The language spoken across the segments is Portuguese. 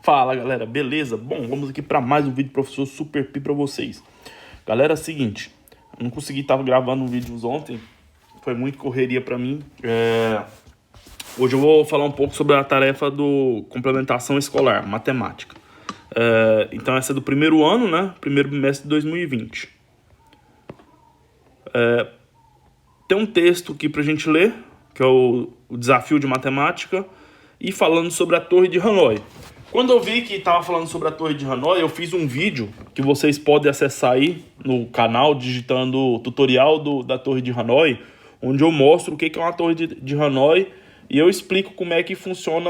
Fala galera, beleza? Bom, vamos aqui para mais um vídeo do Professor Super Pi para vocês. Galera, é o seguinte, eu não consegui estar gravando um vídeo ontem, foi muito correria para mim. Hoje eu vou falar um pouco sobre a tarefa do complementação escolar, matemática. Então essa é do primeiro ano, né? Primeiro bimestre de 2020. Tem um texto aqui pra gente ler, que é o desafio de matemática, e falando sobre a Torre de Hanoi. Quando eu vi que estava falando sobre a Torre de Hanoi, eu fiz um vídeo que vocês podem acessar aí no canal, digitando tutorial da Torre de Hanoi, onde eu mostro o que é uma Torre de Hanoi e eu explico como é que funciona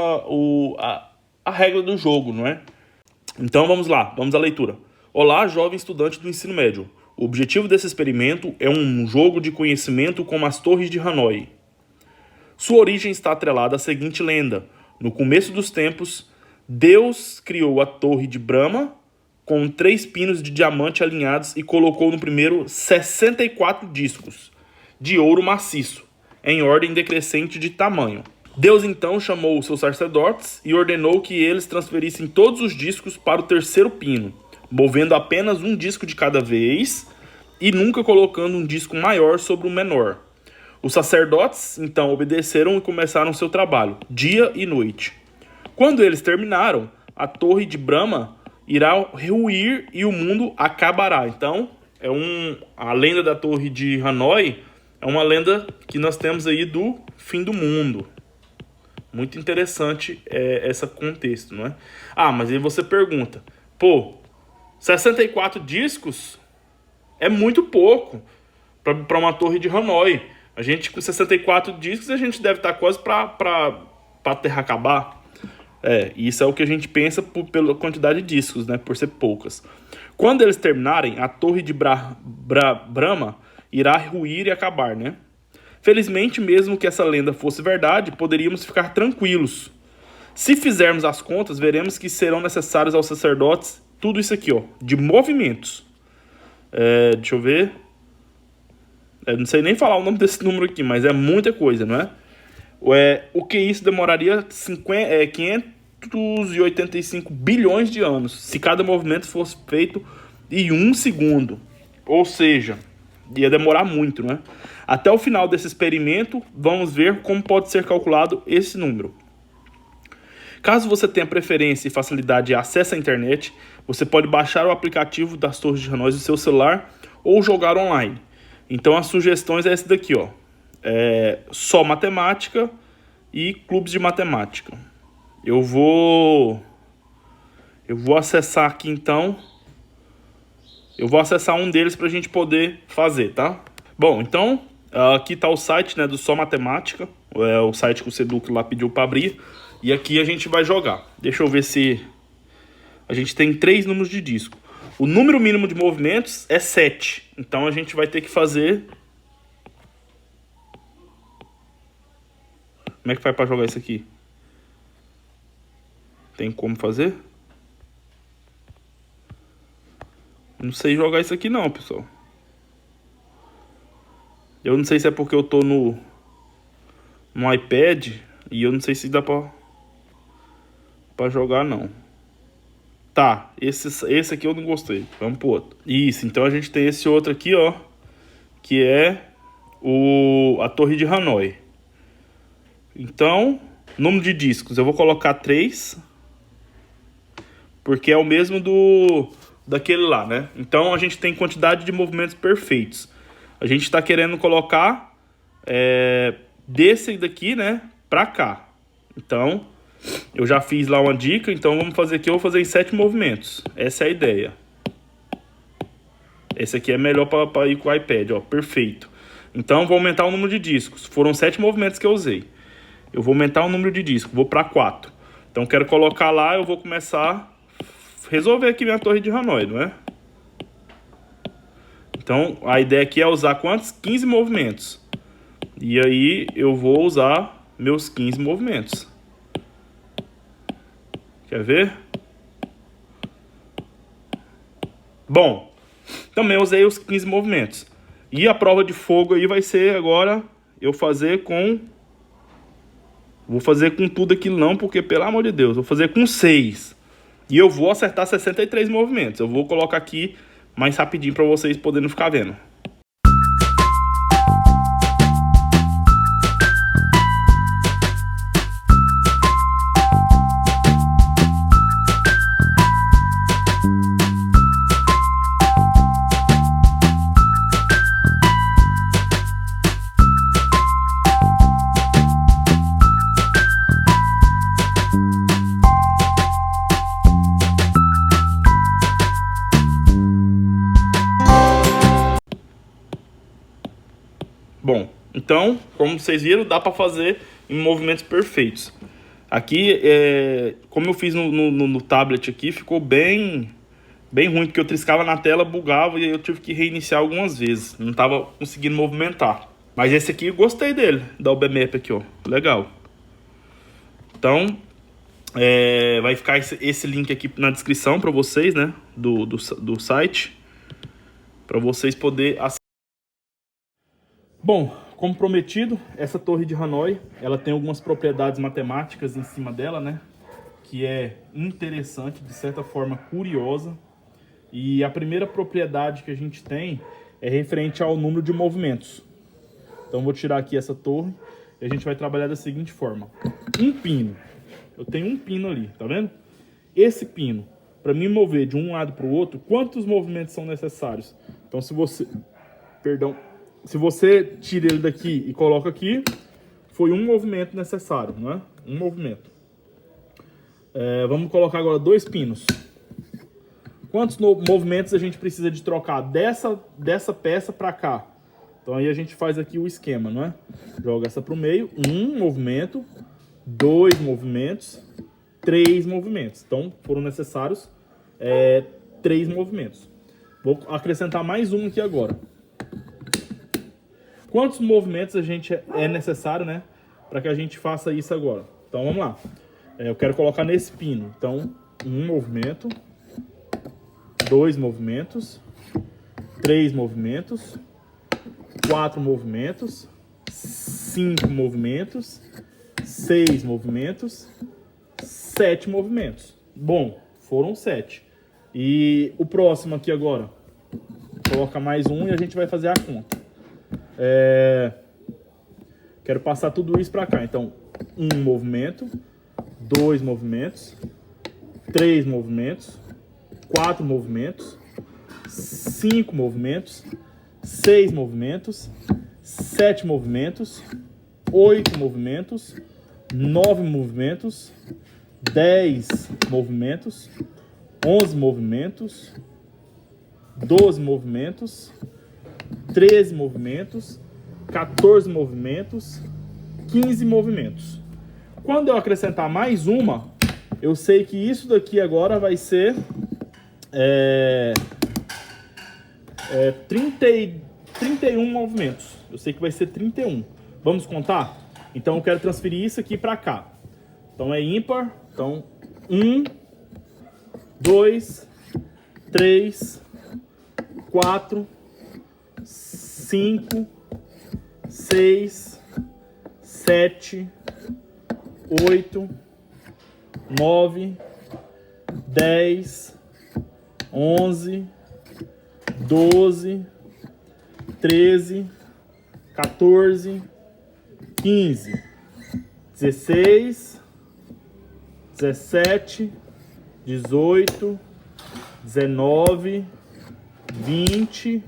a regra do jogo, não é? Então vamos lá, vamos à leitura. Olá, jovem estudante do ensino médio. O objetivo desse experimento é um jogo de conhecimento como as Torres de Hanoi. Sua origem está atrelada à seguinte lenda. No começo dos tempos, Deus criou a Torre de Brahma com 3 pinos de diamante alinhados e colocou no primeiro 64 discos de ouro maciço, em ordem decrescente de tamanho. Deus então chamou os seus sacerdotes e ordenou que eles transferissem todos os discos para o terceiro pino, movendo apenas um disco de cada vez e nunca colocando um disco maior sobre o menor. Os sacerdotes então obedeceram e começaram seu trabalho, dia e noite. Quando eles terminaram, a Torre de Brahma irá ruir e o mundo acabará. Então, a lenda da Torre de Hanoi é uma lenda que nós temos aí do fim do mundo. Muito interessante esse contexto, não é? Mas aí você pergunta, 64 discos é muito pouco para uma Torre de Hanoi. A gente com 64 discos, a gente deve estar quase para a Terra acabar. Isso é o que a gente pensa pela quantidade de discos, né? Por ser poucas. Quando eles terminarem, a Torre de Brahma irá ruir e acabar, né? Felizmente, mesmo que essa lenda fosse verdade, poderíamos ficar tranquilos. Se fizermos as contas, veremos que serão necessários aos sacerdotes tudo isso aqui, ó, de movimentos. Deixa eu ver. Não sei nem falar o nome desse número aqui, mas é muita coisa, não é? O que isso demoraria 585 bilhões de anos se cada movimento fosse feito em 1 segundo. Ou seja, ia demorar muito, né? Até o final desse experimento, vamos ver como pode ser calculado esse número. Caso você tenha preferência e facilidade de acesso à internet, você pode baixar o aplicativo das Torres de Hanoi no seu celular ou jogar online. Então as sugestões é esse daqui, ó. Só matemática e clubes de matemática. Eu vou acessar aqui então. Eu vou acessar um deles para a gente poder fazer, tá? Bom, então aqui está o site, né, do Só Matemática. É o site que o Seduc lá pediu para abrir. E aqui a gente vai jogar. Deixa eu ver se a gente tem 3 números de disco. O número mínimo de movimentos é 7. Então a gente vai ter que fazer... Como é que faz para jogar isso aqui? Tem como fazer? Não sei jogar isso aqui não, pessoal. Eu não sei se é porque eu tô no iPad e eu não sei se dá pra jogar não. Tá, esse aqui eu não gostei. Vamos pro outro. Isso, então a gente tem esse outro aqui, ó, que é a Torre de Hanoi. Então, número de discos, eu vou colocar 3, porque é o mesmo daquele lá, né? Então a gente tem quantidade de movimentos perfeitos. A gente está querendo colocar desse daqui, né, pra cá. Então, eu já fiz lá uma dica, então vamos fazer aqui, eu vou fazer em 7 movimentos. Essa é a ideia. Esse aqui é melhor para ir com o iPad, ó, perfeito. Então, vou aumentar o número de discos. Foram 7 movimentos que eu usei. Eu vou aumentar o número de discos, vou para 4. Então, quero colocar lá, eu vou começar a resolver aqui minha Torre de Hanoi, não é? Então, a ideia aqui é usar quantos? 15 movimentos. E aí, eu vou usar meus 15 movimentos. Quer ver? Bom, também usei os 15 movimentos. E a prova de fogo aí vai ser agora eu fazer com... Vou fazer com tudo aquilo não, porque pelo amor de Deus, vou fazer com 6. E eu vou acertar 63 movimentos. Eu vou colocar aqui mais rapidinho para vocês poderem ficar vendo. Bom, então, como vocês viram, dá para fazer em movimentos perfeitos. Aqui, como eu fiz no tablet aqui, ficou bem ruim, porque eu triscava na tela, bugava e eu tive que reiniciar algumas vezes. Não estava conseguindo movimentar. Mas esse aqui, eu gostei dele, da UBMap aqui, ó. Legal. Então, vai ficar esse link aqui na descrição para vocês, né? Do site. Para vocês poderem acessar. Bom, como prometido, essa torre de Hanoi, ela tem algumas propriedades matemáticas em cima dela, né? Que é interessante, de certa forma curiosa. E a primeira propriedade que a gente tem é referente ao número de movimentos. Então vou tirar aqui essa torre e a gente vai trabalhar da seguinte forma. Um pino. Eu tenho um pino ali, tá vendo? Esse pino, para me mover de um lado para o outro, quantos movimentos são necessários? Então se você tira ele daqui e coloca aqui, foi um movimento necessário, não é? Um movimento. Vamos colocar agora 2 pinos. Quantos movimentos a gente precisa de trocar dessa peça para cá? Então aí a gente faz aqui o esquema, não é? Joga essa para o meio, 1 movimento, 2 movimentos, 3 movimentos. Então foram necessários 3 movimentos. Vou acrescentar mais um aqui agora. Quantos movimentos a gente é necessário, né, para que a gente faça isso agora? Então vamos lá. Eu quero colocar nesse pino. Então, 1 movimento, 2 movimentos, 3 movimentos, 4 movimentos, 5 movimentos, 6 movimentos, 7 movimentos. Bom, foram 7. E o próximo aqui agora, coloca mais um e a gente vai fazer a conta. Quero passar tudo isso para cá. Então, 1 movimento, 2 movimentos, 3 movimentos, 4 movimentos, 5 movimentos, 6 movimentos, 7 movimentos, 8 movimentos, 9 movimentos, 10 movimentos, 11 movimentos, 12 movimentos, 13 movimentos, 14 movimentos, 15 movimentos. Quando eu acrescentar mais uma, eu sei que isso daqui agora vai ser 31 movimentos. Eu sei que vai ser 31. Vamos contar? Então eu quero transferir isso aqui para cá. Então é ímpar. Então 1, 2, 3, 4, 5, 6, 7, 8, 9, 10, 11, 12, 13, 14, 15, 16, 17, 18, 19, 20,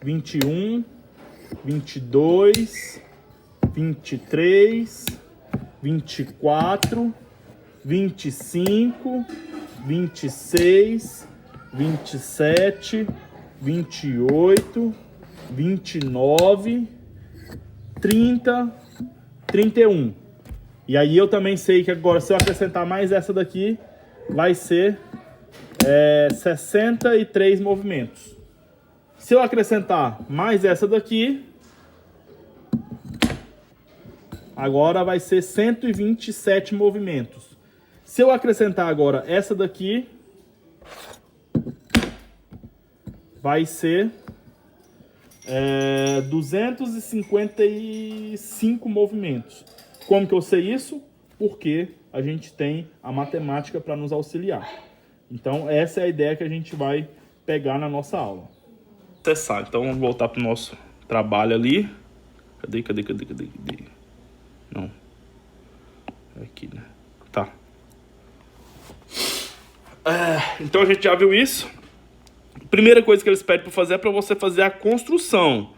21, 22, 23, 24, 25, 26, 27, 28, 29, 30, 31. E aí eu também sei que agora, se eu acrescentar mais essa daqui, vai ser 63 movimentos. Se eu acrescentar mais essa daqui, agora vai ser 127 movimentos. Se eu acrescentar agora essa daqui, vai ser 255 movimentos. Como que eu sei isso? Porque a gente tem a matemática para nos auxiliar. Então, essa é a ideia que a gente vai pegar na nossa aula. Acessar. Então, vamos voltar para o nosso trabalho ali. Cadê? Não. Aqui, né? Tá. Então, a gente já viu isso. Primeira coisa que eles pedem para fazer é para você fazer a construção.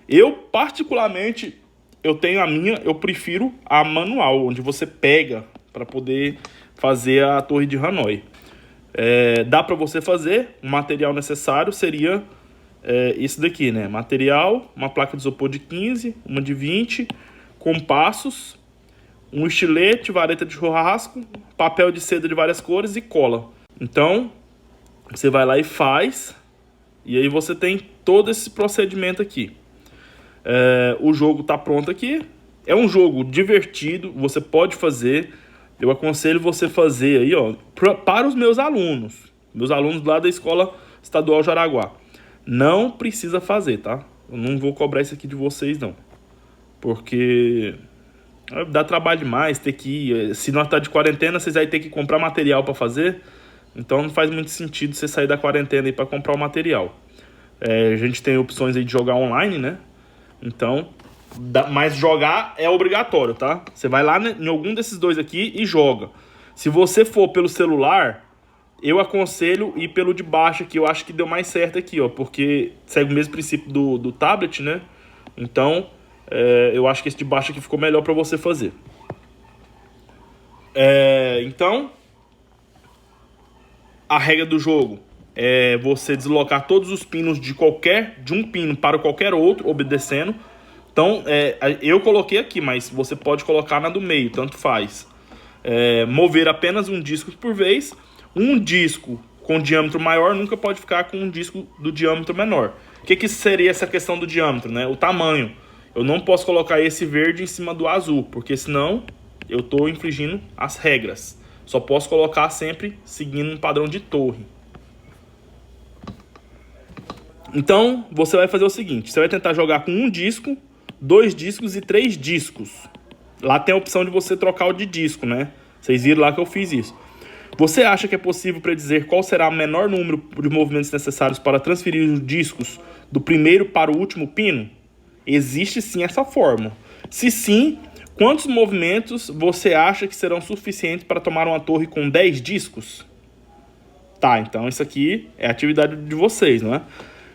Eu, particularmente, eu tenho a minha, eu prefiro a manual, onde você pega para poder fazer a torre de Hanoi. Dá para você fazer, o material necessário seria esse daqui, né? Material, uma placa de isopor de 15, uma de 20, compassos, um estilete, vareta de churrasco, papel de seda de várias cores e cola. Então, você vai lá e faz, e aí você tem todo esse procedimento aqui. O jogo tá pronto aqui. É um jogo divertido, você pode fazer. Eu aconselho você fazer aí, ó, para os meus alunos lá da Escola Estadual Jaraguá. Não precisa fazer, tá? Eu não vou cobrar isso aqui de vocês, não. Porque dá trabalho demais ter que ir. Se nós tá de quarentena, vocês aí ter que comprar material para fazer. Então não faz muito sentido você sair da quarentena aí para comprar o material. A gente tem opções aí de jogar online, né? Então, mas jogar é obrigatório, tá? Você vai lá em algum desses dois aqui e joga. Se você for pelo celular, eu aconselho ir pelo de baixo aqui. Eu acho que deu mais certo aqui, ó. Porque segue o mesmo princípio do tablet, né? Então, eu acho que esse de baixo aqui ficou melhor pra você fazer. Então, a regra do jogo é você deslocar todos os pinos de um pino para qualquer outro, obedecendo. Então, eu coloquei aqui, mas você pode colocar na do meio, tanto faz. Mover apenas um disco por vez. Um disco com diâmetro maior nunca pode ficar com um disco do diâmetro menor. O que seria essa questão do diâmetro, né? O tamanho. Eu não posso colocar esse verde em cima do azul, porque senão eu estou infringindo as regras. Só posso colocar sempre seguindo um padrão de torre. Então, você vai fazer o seguinte. Você vai tentar jogar com um disco, 2 discos e 3 discos. Lá tem a opção de você trocar o de disco, né? Vocês viram lá que eu fiz isso. Você acha que é possível predizer qual será o menor número de movimentos necessários para transferir os discos do primeiro para o último pino? Existe sim essa fórmula. Se sim, quantos movimentos você acha que serão suficientes para tomar uma torre com 10 discos? Tá, então isso aqui é a atividade de vocês, não é?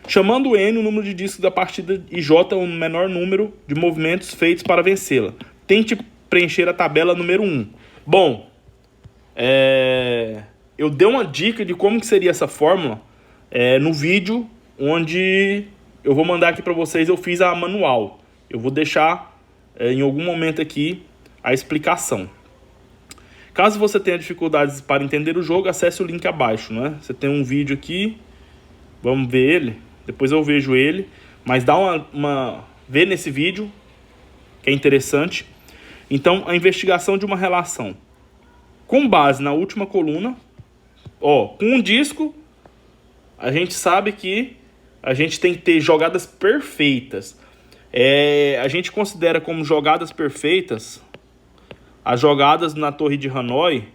Chamando N o número de discos da partida e J o menor número de movimentos feitos para vencê-la. Tente preencher a tabela número 1. Bom, eu dei uma dica de como que seria essa fórmula no vídeo onde eu vou mandar aqui para vocês. Eu fiz a manual. Eu vou deixar em algum momento aqui a explicação. Caso você tenha dificuldades para entender o jogo, acesse o link abaixo, né? Você tem um vídeo aqui, vamos ver ele, depois eu vejo ele, mas dá vê nesse vídeo, que é interessante. Então, a investigação de uma relação. Com base na última coluna, com um disco, a gente sabe que a gente tem que ter jogadas perfeitas. A gente considera como jogadas perfeitas as jogadas na torre de Hanoi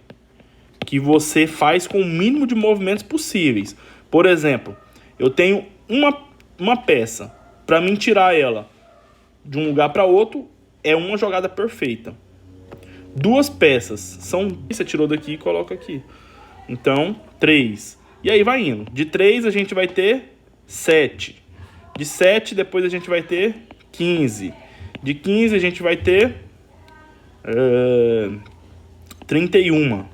que você faz com o mínimo de movimentos possíveis. Por exemplo, eu tenho uma peça. Para mim tirar ela de um lugar para outro é uma jogada perfeita. 2 peças são... Você tirou daqui e coloca aqui. Então, 3. E aí vai indo. De 3 a gente vai ter 7. De 7 depois a gente vai ter 15. De 15 a gente vai ter 31.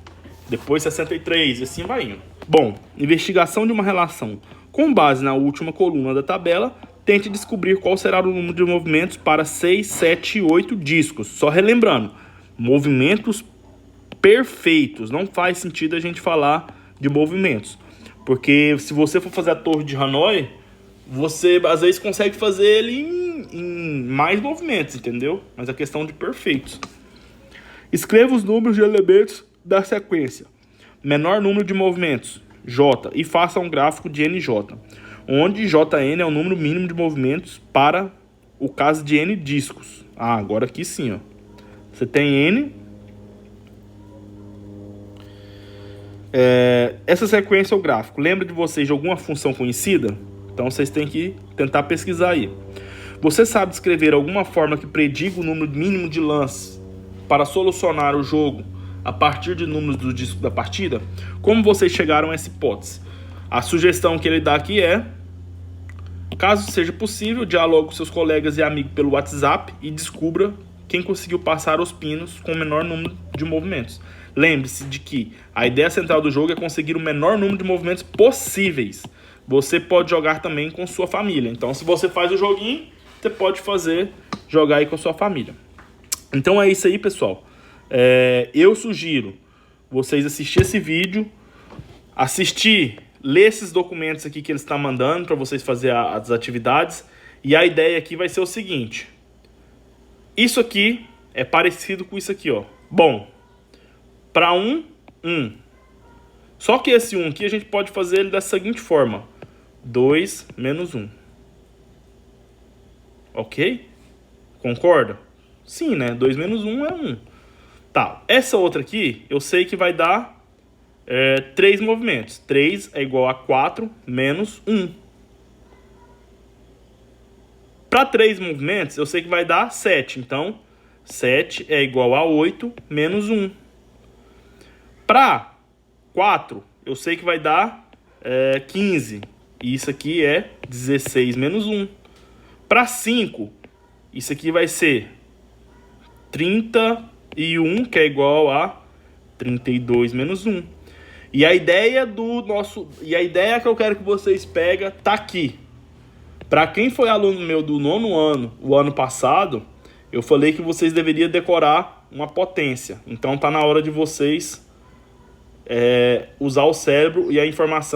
Depois 63. E assim vai indo. Bom, investigação de uma relação. Com base na última coluna da tabela, tente descobrir qual será o número de movimentos para 6, 7 e 8 discos. Só relembrando, movimentos perfeitos. Não faz sentido a gente falar de movimentos. Porque se você for fazer a torre de Hanoi, você às vezes consegue fazer ele em mais movimentos, entendeu? Mas a questão de perfeitos. Escreva os números de elementos da sequência. Menor número de movimentos, J. E faça um gráfico de NJ, onde JN é o número mínimo de movimentos para o caso de N discos. Agora aqui sim, ó. Você tem N. Essa sequência é o gráfico. Lembra de vocês de alguma função conhecida? Então vocês têm que tentar pesquisar aí. Você sabe descrever alguma forma que prediga o número mínimo de lances para solucionar o jogo a partir de números do disco da partida? Como vocês chegaram a essa hipótese? A sugestão que ele dá aqui é: caso seja possível, dialogue com seus colegas e amigos pelo WhatsApp e descubra quem conseguiu passar os pinos com o menor número de movimentos. Lembre-se de que a ideia central do jogo é conseguir o menor número de movimentos possíveis. Você pode jogar também com sua família. Então, se você faz o joguinho, você pode jogar aí com a sua família. Então é isso aí, pessoal. Eu sugiro vocês assistirem esse vídeo, ler esses documentos aqui que eles estão mandando para vocês fazerem as atividades. E a ideia aqui vai ser o seguinte: isso aqui é parecido com isso aqui, ó. Bom, para 1. Só que esse 1 aqui a gente pode fazer ele da seguinte forma: 2 menos 1. Ok? Concorda? Sim, né? 2 menos 1 é 1. Tá, essa outra aqui eu sei que vai dar 3 movimentos. 3 é igual a 4 menos 1. Para 3 movimentos eu sei que vai dar 7. Então, 7 é igual a 8 menos 1. Para 4 eu sei que vai dar 15. E isso aqui é 16 menos 1. Para 5, isso aqui vai ser 31, que é igual a 32 menos 1. E a ideia que eu quero que vocês peguem tá aqui. Para quem foi aluno meu do 9º ano, o ano passado, eu falei que vocês deveriam decorar uma potência. Então tá na hora de vocês usar o cérebro e a informação